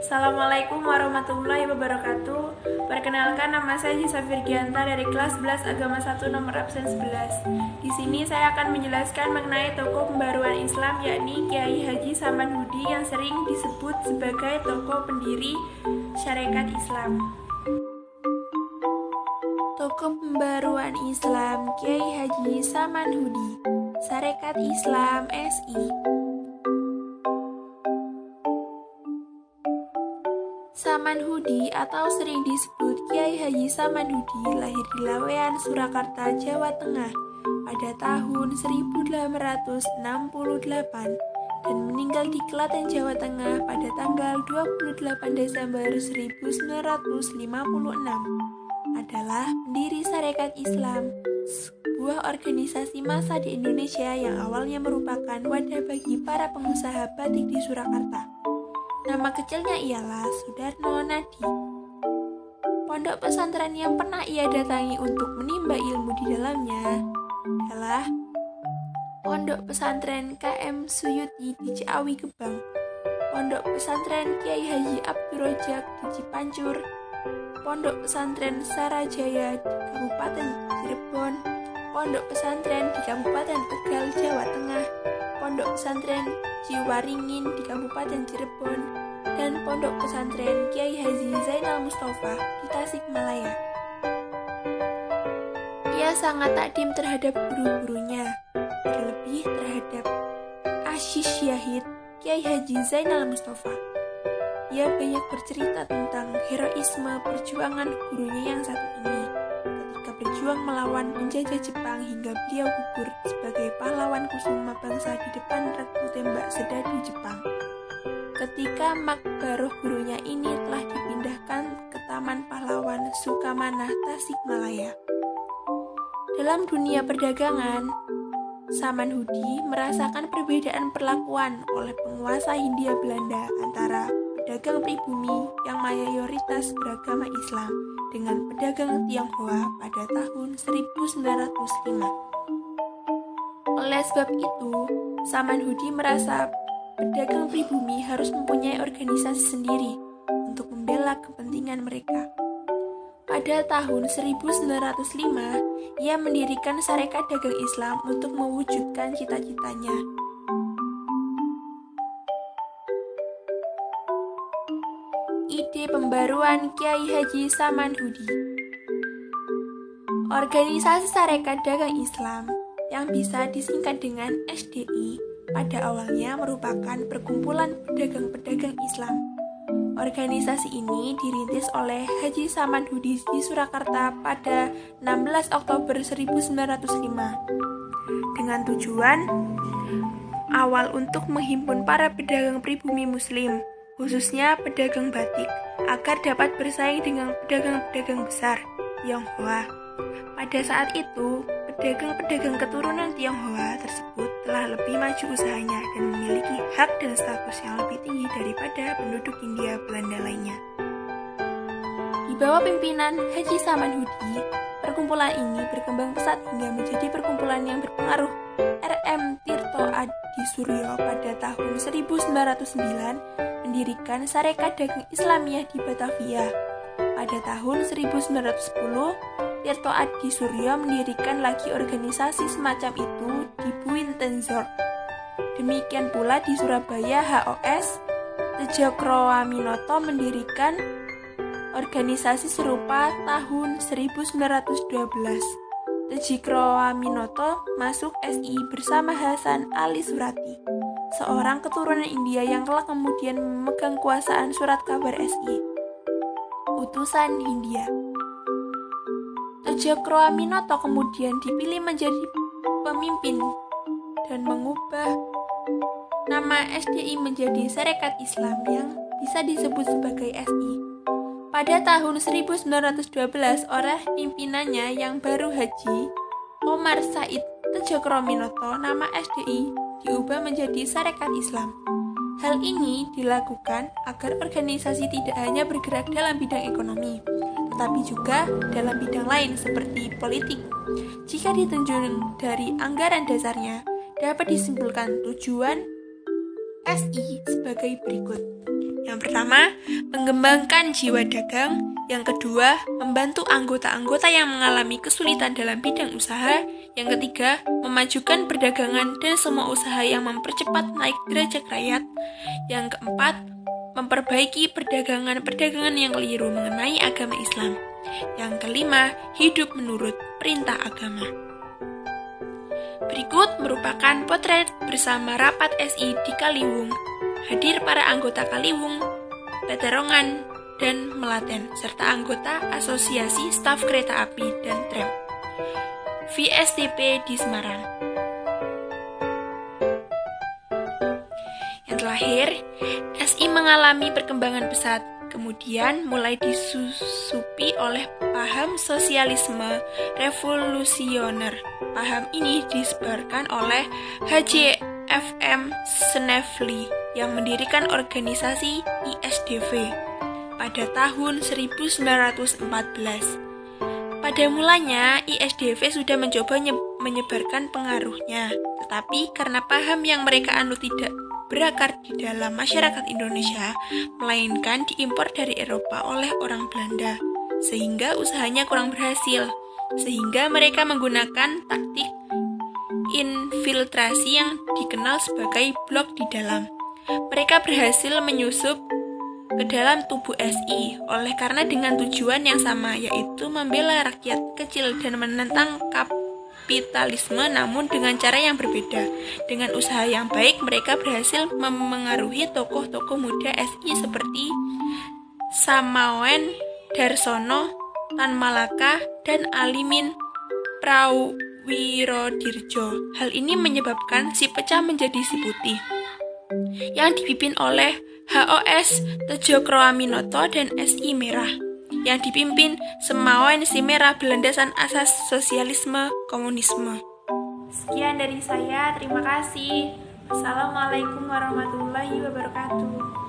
Assalamualaikum warahmatullahi wabarakatuh. Perkenalkan, nama saya Jisa Virgianta dari kelas 11 Agama 1 nomor absen 11. Di sini saya akan menjelaskan mengenai tokoh pembaruan Islam, yakni Kiai Haji Saman Hudi yang sering disebut sebagai tokoh pendiri Syarikat Islam. Tokoh pembaruan Islam Kiai Haji Saman Hudi, Syarikat Islam SI. Saman Hudi atau sering disebut Kiai Haji Saman Hudi lahir di Lawean, Surakarta, Jawa Tengah pada tahun 1868 dan meninggal di Klaten, Jawa Tengah pada tanggal 28 Desember 1956. Adalah pendiri Syarikat Islam, sebuah organisasi massa di Indonesia yang awalnya merupakan wadah bagi para pengusaha batik di Surakarta. Nama kecilnya ialah Sudarno Nadi. Pondok pesantren yang pernah ia datangi untuk menimba ilmu di dalamnya adalah Pondok Pesantren KM Suyuti di Ciawi Gebang, Pondok Pesantren Kiai Haji Abdul Rojak di Cipancur, Pondok Pesantren Sarajaya di Kabupaten Cirebon, Pondok Pesantren di Kabupaten Tegal, Jawa Tengah, Pondok Pesantren Ciwaringin di Kabupaten Cirebon, dan Pondok Pesantren Kiai Haji Zainal Mustafa di Tasikmalaya. Ia sangat takdim terhadap guru-gurunya, terlebih terhadap Asy Syahid Kiai Haji Zainal Mustafa. Ia banyak bercerita tentang heroisme perjuangan gurunya yang satu ini ketika berjuang melawan penjajah Jepang hingga beliau gugur sebagai pahlawan kusuma bangsa di depan regu tembak serdadu Jepang. Ketika makbaroh gurunya ini telah dipindahkan ke Taman Pahlawan Sukamanah, Tasikmalaya. Dalam dunia perdagangan, Saman Hudi merasakan perbedaan perlakuan oleh penguasa Hindia Belanda antara pedagang pribumi yang mayoritas beragama Islam dengan pedagang Tionghoa pada tahun 1905. Oleh sebab itu, Saman Hudi merasa pedagang pribumi harus mempunyai organisasi sendiri untuk membela kepentingan mereka. Pada tahun 1905, ia mendirikan Syarikat Dagang Islam untuk mewujudkan cita-citanya. Ide pembaruan Kiai Haji Saman Hudi. Organisasi Syarikat Dagang Islam yang bisa disingkat dengan SDI pada awalnya merupakan perkumpulan pedagang-pedagang Islam. Organisasi ini dirintis oleh Haji Saman Hudi di Surakarta pada 16 Oktober 1905 dengan tujuan awal untuk menghimpun para pedagang pribumi muslim, khususnya pedagang batik, agar dapat bersaing dengan pedagang-pedagang besar Tionghoa. Pada saat itu, pedagang-pedagang keturunan Tionghoa tersebut telah lebih maju usahanya dan memiliki hak dan status yang lebih tinggi daripada penduduk Hindia Belanda lainnya. Di bawah pimpinan Haji Saman Hudi, perkumpulan ini berkembang pesat hingga menjadi perkumpulan yang berpengaruh. R.M. Tirto Adi Suryo pada tahun 1909 mendirikan Syarikat Dagang Islamiyah di Batavia. Pada tahun 1910, Tirto Adi Suryo mendirikan lagi organisasi semacam itu di Buintenzorg. Demikian pula di Surabaya, HOS Tejokroaminoto mendirikan organisasi serupa tahun 1912. Tejokroaminoto masuk SI bersama Hasan Ali Surati, seorang keturunan India yang kelak kemudian memegang kuasaan surat kabar SI, utusan Hindia. Tejokroaminoto kemudian dipilih menjadi pemimpin dan mengubah nama SDI menjadi Syarikat Islam yang bisa disebut sebagai SI. Pada tahun 1912 oleh pimpinannya yang baru Haji Omar Said Tejokroaminoto, nama SDI diubah menjadi Syarikat Islam. Hal ini dilakukan agar organisasi tidak hanya bergerak dalam bidang ekonomi, tetapi juga dalam bidang lain seperti politik. Jika ditinjau dari anggaran dasarnya, dapat disimpulkan tujuan SI sebagai berikut. Yang pertama, mengembangkan jiwa dagang. Yang kedua, membantu anggota-anggota yang mengalami kesulitan dalam bidang usaha. Yang ketiga, memajukan perdagangan dan semua usaha yang mempercepat naik derajat rakyat. Yang keempat, memperbaiki perdagangan-perdagangan yang keliru mengenai agama Islam. Yang kelima, hidup menurut perintah agama. Berikut merupakan potret bersama rapat SI di Kaliwung. Hadir para anggota Kaliwung, Peterongan, dan Melaten, serta anggota Asosiasi Staf Kereta Api dan Tram VSTP di Semarang. Yang terakhir, SI mengalami perkembangan pesat, kemudian mulai disusupi oleh paham sosialisme revolusioner. Paham ini disebarkan oleh H.J.F.M. Snevely yang mendirikan organisasi ISDV pada tahun 1914. Pada mulanya, ISDV sudah mencoba menyebarkan pengaruhnya, tetapi karena paham yang mereka anut tidak berakar di dalam masyarakat Indonesia, melainkan diimpor dari Eropa oleh orang Belanda, sehingga usahanya kurang berhasil, sehingga mereka menggunakan taktik infiltrasi yang dikenal sebagai blok di dalam. Mereka berhasil menyusup ke dalam tubuh SI karena dengan tujuan yang sama, yaitu membela rakyat kecil dan menentang kapitalisme, namun dengan cara yang berbeda. Dengan usaha yang baik, mereka berhasil memengaruhi tokoh-tokoh muda SI seperti Samawen Darsono, Tan Malaka, dan Alimin Prawirodirjo. Hal ini menyebabkan si pecah menjadi si putih, yang dipimpin oleh HOS Tedjokroaminoto dan SI Merah, yang dipimpin Semawen Si Merah berlandasan asas sosialisme komunisme. Sekian dari saya, terima kasih. Wassalamualaikum warahmatullahi wabarakatuh.